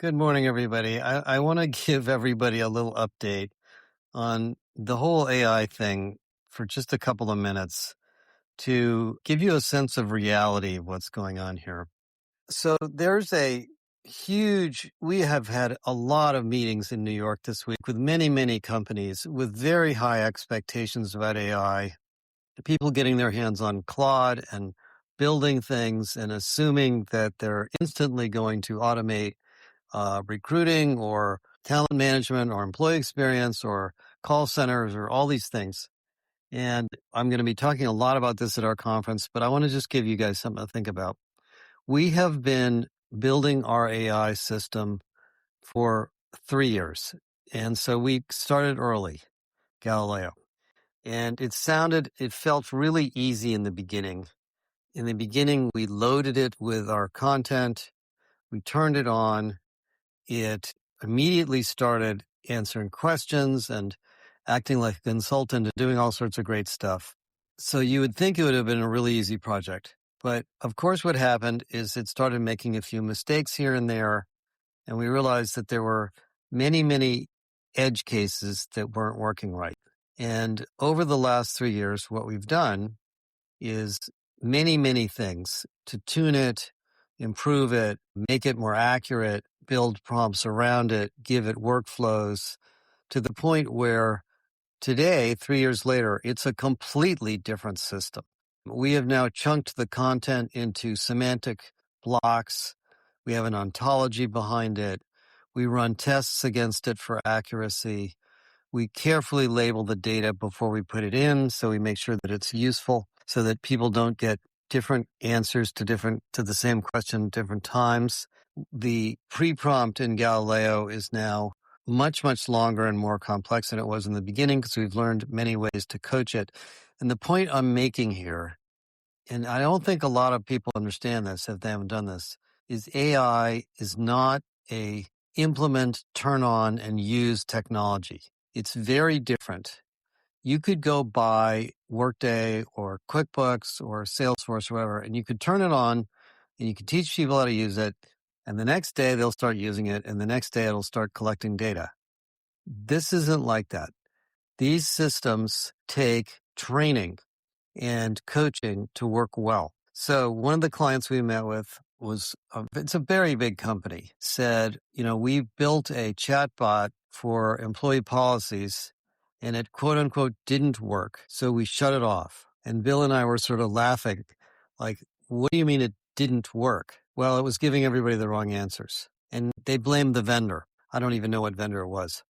Good morning, everybody. I want to give everybody a little update on the whole AI thing for just a couple of minutes to give you a sense of reality of what's going on here. So we have had a lot of meetings in New York this week with many, many companies with very high expectations about AI, people getting their hands on Claude and building things and assuming that they're instantly going to automate recruiting or talent management or employee experience or call centers or all these things. And I'm going to be talking a lot about this at our conference, but I want to just give you guys something to think about. We have been building our AI system for 3 years. And so we started early, Galileo. And it felt really easy in the beginning. In the beginning, we loaded it with our content. We turned it on. It immediately started answering questions and acting like a consultant and doing all sorts of great stuff. So you would think it would have been a really easy project. But of course, what happened is it started making a few mistakes here and there. And we realized that there were many, many edge cases that weren't working right. And over the last 3 years, what we've done is many, many things to tune it, improve it, make it more accurate, build prompts around it, give it workflows to the point where today, 3 years later, it's a completely different system. We have now chunked the content into semantic blocks. We have an ontology behind it. We run tests against it for accuracy. We carefully label the data before we put it in, so we make sure that it's useful so that people don't get different answers to the same question at different times. The pre-prompt in Galileo is now much, much longer and more complex than it was in the beginning because we've learned many ways to coach it. And the point I'm making here, and I don't think a lot of people understand this if they haven't done this, is AI is not a implement, turn on, and use technology. It's very different. You could go buy Workday or QuickBooks or Salesforce or whatever, and you could turn it on and you could teach people how to use it. And the next day they'll start using it. And the next day it'll start collecting data. This isn't like that. These systems take training and coaching to work well. So one of the clients we met with it's a very big company, said, we built a chatbot for employee policies and it quote unquote didn't work. So we shut it off. And Bill and I were sort of laughing, like, what do you mean it didn't work? Well, it was giving everybody the wrong answers. And they blamed the vendor. I don't even know what vendor it was.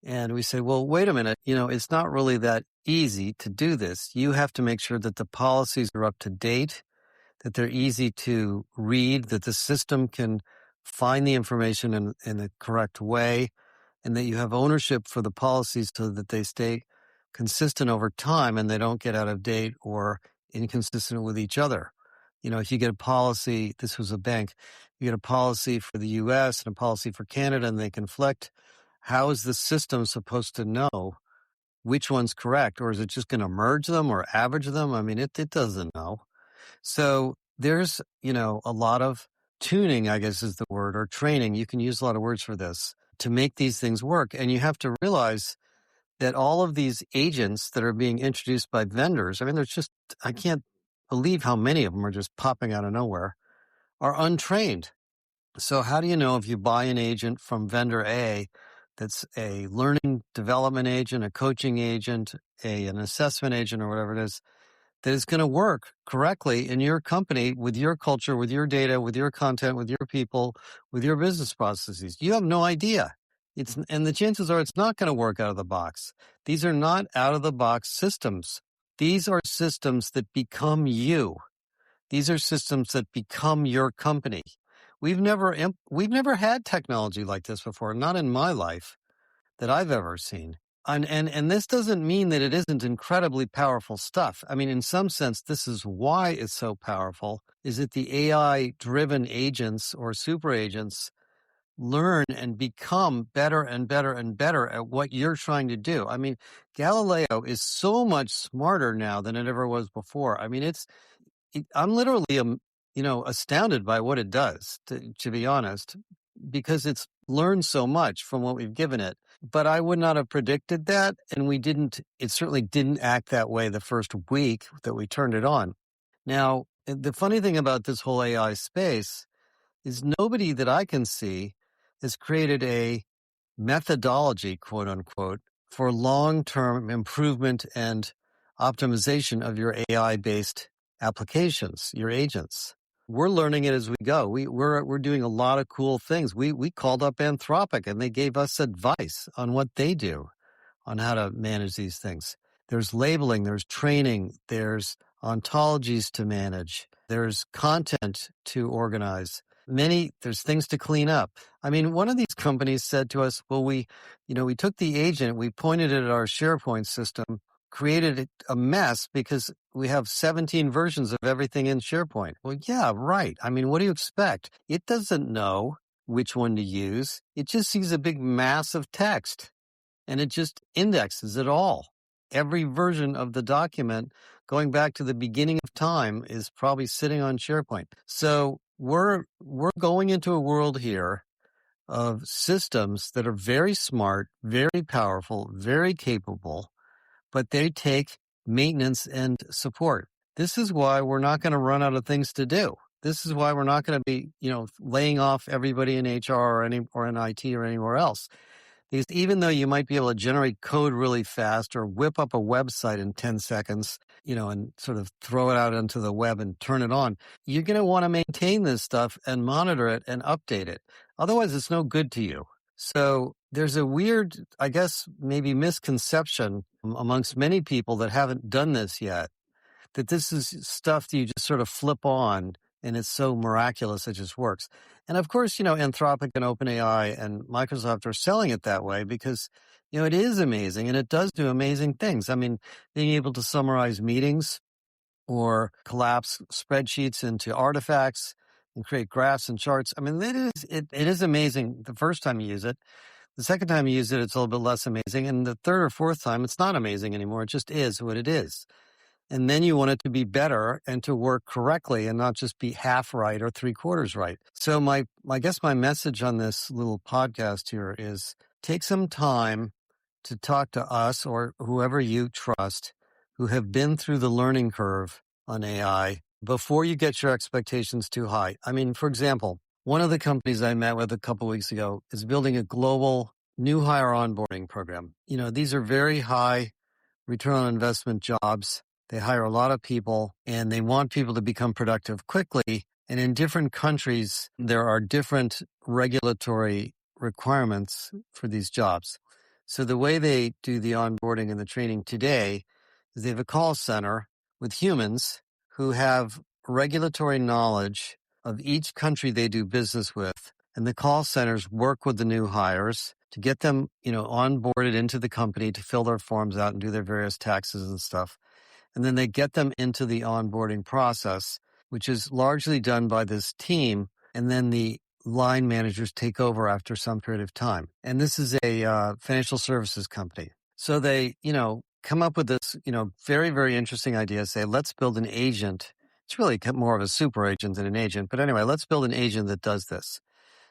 And we said, well, wait a minute, it's not really that easy to do this. You have to make sure that the policies are up to date, that they're easy to read, that the system can find the information in the correct way, and that you have ownership for the policies so that they stay consistent over time and they don't get out of date or inconsistent with each other. If you get a policy, this was a bank, you get a policy for the US and a policy for Canada and they conflict, how is the system supposed to know which one's correct? Or is it just going to merge them or average them? I mean, it doesn't know. So there's, a lot of tuning, I guess is the word, or training. You can use a lot of words for this to make these things work. And you have to realize that all of these agents that are being introduced by vendors, I mean, I can't believe how many of them are just popping out of nowhere, are untrained. So how do you know if you buy an agent from vendor A that's a learning development agent, a coaching agent, an assessment agent, or whatever it is, that it's going to work correctly in your company, with your culture, with your data, with your content, with your people, with your business processes? You have no idea. And the chances are it's not going to work out of the box. These are not out of the box systems. These are systems that become you. These are systems that become your company. We've never had technology like this before, not in my life that I've ever seen. And this doesn't mean that it isn't incredibly powerful stuff. I mean, in some sense, this is why it's so powerful, is that the AI-driven agents or super agents learn and become better and better and better at what you're trying to do. I mean, Galileo is so much smarter now than it ever was before. I mean, I'm literally, astounded by what it does, to be honest. because it's learned so much from what we've given it. But I would not have predicted that. And it certainly didn't act that way the first week that we turned it on. Now, the funny thing about this whole AI space is nobody that I can see has created a methodology, quote unquote, for long-term improvement and optimization of your AI-based applications, your agents. We're learning it as we go. We're doing a lot of cool things. We called up Anthropic and they gave us advice on what they do, on how to manage these things. There's labeling, there's training, there's ontologies to manage, there's content to organize. There's things to clean up. I mean, one of these companies said to us, well, we took the agent, we pointed it at our SharePoint system, created a mess because we have 17 versions of everything in SharePoint. Well, yeah, right. I mean, what do you expect? It doesn't know which one to use. It just sees a big mass of text and it just indexes it all. Every version of the document going back to the beginning of time is probably sitting on SharePoint. So we're going into a world here of systems that are very smart, very powerful, very capable, but they take maintenance and support. This is why we're not going to run out of things to do. This is why we're not going to be, laying off everybody in HR or in IT or anywhere else. Because even though you might be able to generate code really fast or whip up a website in 10 seconds, and sort of throw it out into the web and turn it on, you're going to want to maintain this stuff and monitor it and update it. Otherwise, it's no good to you. So there's a weird, I guess, maybe misconception amongst many people that haven't done this yet, that this is stuff that you just sort of flip on and it's so miraculous it just works. And of course, Anthropic and OpenAI and Microsoft are selling it that way because, it is amazing and it does do amazing things. I mean, being able to summarize meetings or collapse spreadsheets into artifacts and create graphs and charts. I mean, it is amazing the first time you use it. The second time you use it, it's a little bit less amazing. And the third or fourth time, it's not amazing anymore. It just is what it is. And then you want it to be better and to work correctly and not just be half right or 3/4 right. So I guess my message on this little podcast here is take some time to talk to us or whoever you trust who have been through the learning curve on AI before you get your expectations too high. I mean, for example, one of the companies I met with a couple of weeks ago is building a global new hire onboarding program. These are very high return on investment jobs. They hire a lot of people and they want people to become productive quickly. And in different countries, there are different regulatory requirements for these jobs. So the way they do the onboarding and the training today is they have a call center with humans who have regulatory knowledge of each country they do business with. And the call centers work with the new hires to get them, onboarded into the company to fill their forms out and do their various taxes and stuff. And then they get them into the onboarding process, which is largely done by this team. And then the line managers take over after some period of time. And this is a financial services company. So they, come up with this, very, very interesting idea. Say, let's build an agent. It's really more of a super agent than an agent. But anyway, let's build an agent that does this.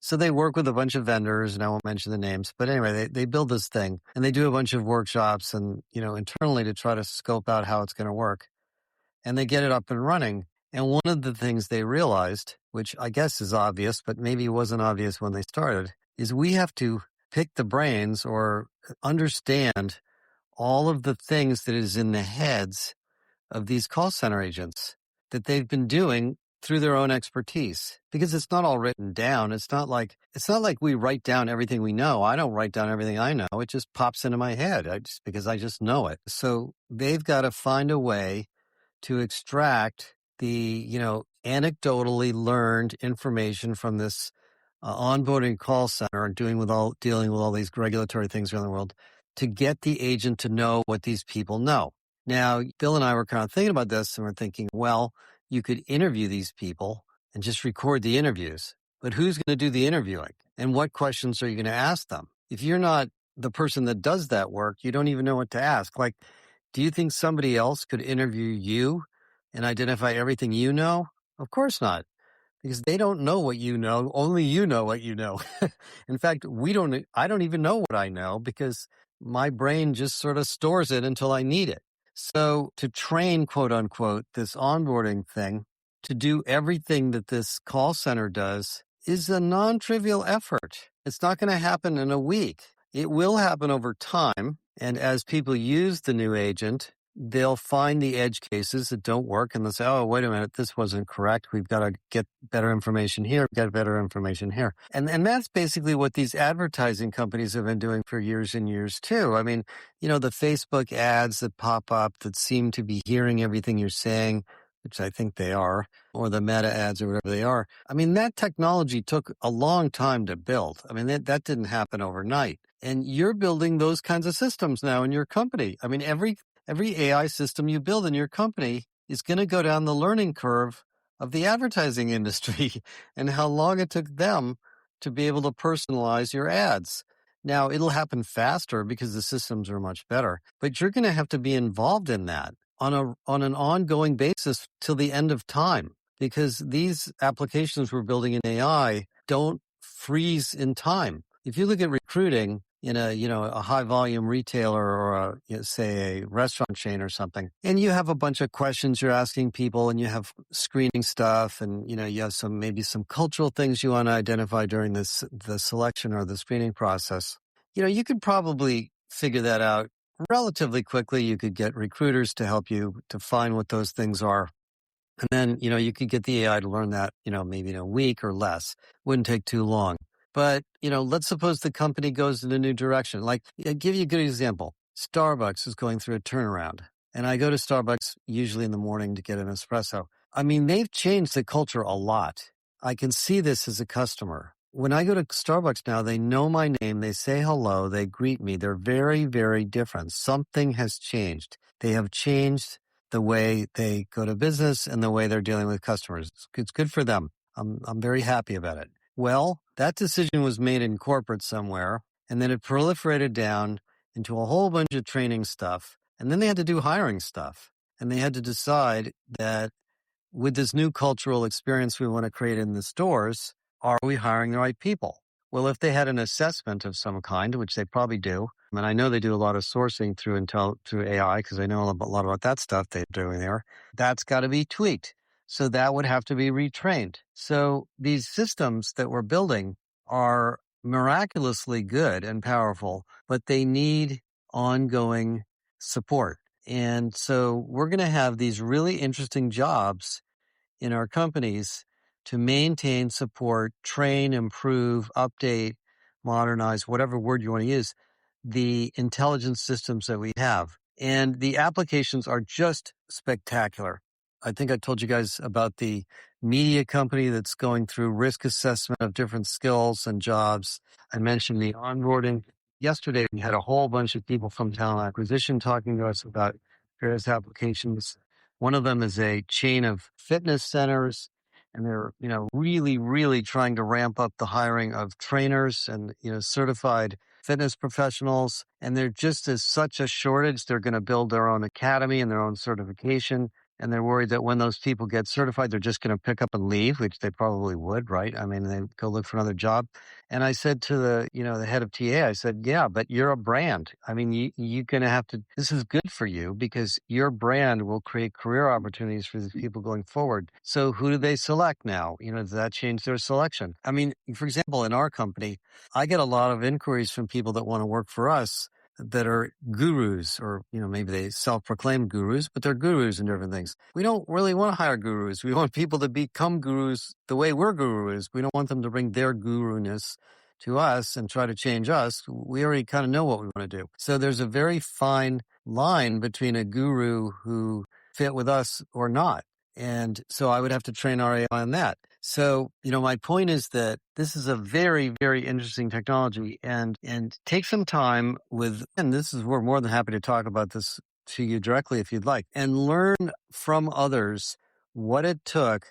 So they work with a bunch of vendors, and I won't mention the names, but anyway, they build this thing and they do a bunch of workshops and, internally to try to scope out how it's going to work. And they get it up and running. And one of the things they realized, which I guess is obvious, but maybe wasn't obvious when they started, is we have to pick the brains or understand all of the things that is in the heads of these call center agents that they've been doing through their own expertise, because it's not all written down. It's not like we write down everything we know. I don't write down everything I know. It just pops into my head because I just know it. So they've got to find a way to extract the, anecdotally learned information from this onboarding call center and dealing with all these regulatory things around the world to get the agent to know what these people know. Now, Bill and I were kind of thinking about this and we're thinking, well, you could interview these people and just record the interviews, but who's going to do the interviewing? And what questions are you going to ask them? If you're not the person that does that work, you don't even know what to ask. Like, do you think somebody else could interview you and identify everything you know? Of course not. because they don't know what you know. Only you know what you know. In fact, I don't even know what I know because my brain just sort of stores it until I need it. So to train, quote unquote, this onboarding thing to do everything that this call center does is a non-trivial effort. It's not going to happen in a week. It will happen over time. And as people use the new agent, they'll find the edge cases that don't work and they'll say, oh, wait a minute, this wasn't correct. We've got to get better information here, get better information here. And that's basically what these advertising companies have been doing for years and years too. I mean, the Facebook ads that pop up that seem to be hearing everything you're saying, which I think they are, or the meta ads or whatever they are. I mean, that technology took a long time to build. I mean, that didn't happen overnight. And you're building those kinds of systems now in your company. I mean, every AI system you build in your company is going to go down the learning curve of the advertising industry and how long it took them to be able to personalize your ads. Now, it'll happen faster because the systems are much better, but you're going to have to be involved in that on an ongoing basis till the end of time, because these applications we're building in AI don't freeze in time. If you look at recruiting in a high volume retailer or say a restaurant chain or something, and you have a bunch of questions you're asking people and you have screening stuff and you have maybe some cultural things you want to identify during the selection or the screening process, you could probably figure that out relatively quickly. You could get recruiters to help you to find what those things are. And then, you could get the AI to learn that, maybe in a week or less. Wouldn't take too long. But, let's suppose the company goes in a new direction. Like, I'll give you a good example. Starbucks is going through a turnaround. And I go to Starbucks usually in the morning to get an espresso. I mean, they've changed the culture a lot. I can see this as a customer. When I go to Starbucks now, they know my name. They say hello. They greet me. They're very, very different. Something has changed. They have changed the way they go to business and the way they're dealing with customers. It's good for them. I'm very happy about it. Well, that decision was made in corporate somewhere, and then it proliferated down into a whole bunch of training stuff. And then they had to do hiring stuff. And they had to decide that with this new cultural experience we want to create in the stores, are we hiring the right people? Well, if they had an assessment of some kind, which they probably do, and I know they do a lot of sourcing through AI because I know a lot about that stuff they're doing there, that's got to be tweaked. So that would have to be retrained. So these systems that we're building are miraculously good and powerful, but they need ongoing support. And so we're going to have these really interesting jobs in our companies to maintain, support, train, improve, update, modernize, whatever word you want to use, the intelligence systems that we have. And the applications are just spectacular. I think I told you guys about the media company that's going through risk assessment of different skills and jobs. I mentioned the onboarding. Yesterday, we had a whole bunch of people from talent acquisition talking to us about various applications. One of them is a chain of fitness centers, and they're, really, really trying to ramp up the hiring of trainers and, certified fitness professionals. And there just is such a shortage. They're going to build their own academy and their own certification. And they're worried that when those people get certified, they're just going to pick up and leave, which they probably would, right? I mean, they go look for another job. And I said to the head of TA, I said, yeah, but you're a brand. I mean, you're going to have to, this is good for you because your brand will create career opportunities for these people going forward. So who do they select now? Does that change their selection? I mean, for example, in our company, I get a lot of inquiries from people that want to work for us that are gurus, or, maybe they self-proclaim gurus, but they're gurus in different things. We don't really want to hire gurus. We want people to become gurus the way we're gurus. We don't want them to bring their guru-ness to us and try to change us. We already kind of know what we want to do. So there's a very fine line between a guru who fit with us or not. And so I would have to train our AI on that. So, my point is that this is a very, very interesting technology and take some time and we're more than happy to talk about this to you directly if you'd like, and learn from others what it took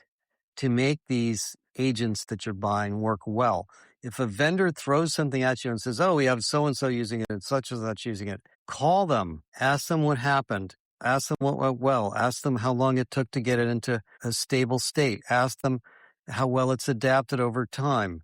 to make these agents that you're buying work well. If a vendor throws something at you and says, oh, we have so-and-so using it and such and such using it, call them, ask them what happened. Ask them what went well. Ask them how long it took to get it into a stable state. Ask them how well it's adapted over time.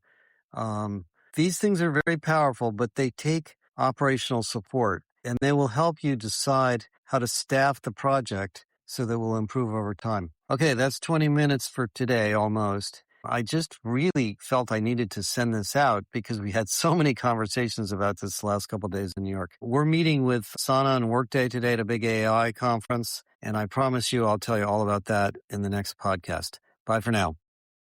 These things are very powerful, but they take operational support, and they will help you decide how to staff the project so that it will improve over time. Okay, that's 20 minutes for today, almost. I just really felt I needed to send this out because we had so many conversations about this the last couple of days in New York. We're meeting with Sana and Workday today at a big AI conference, and I promise you I'll tell you all about that in the next podcast. Bye for now.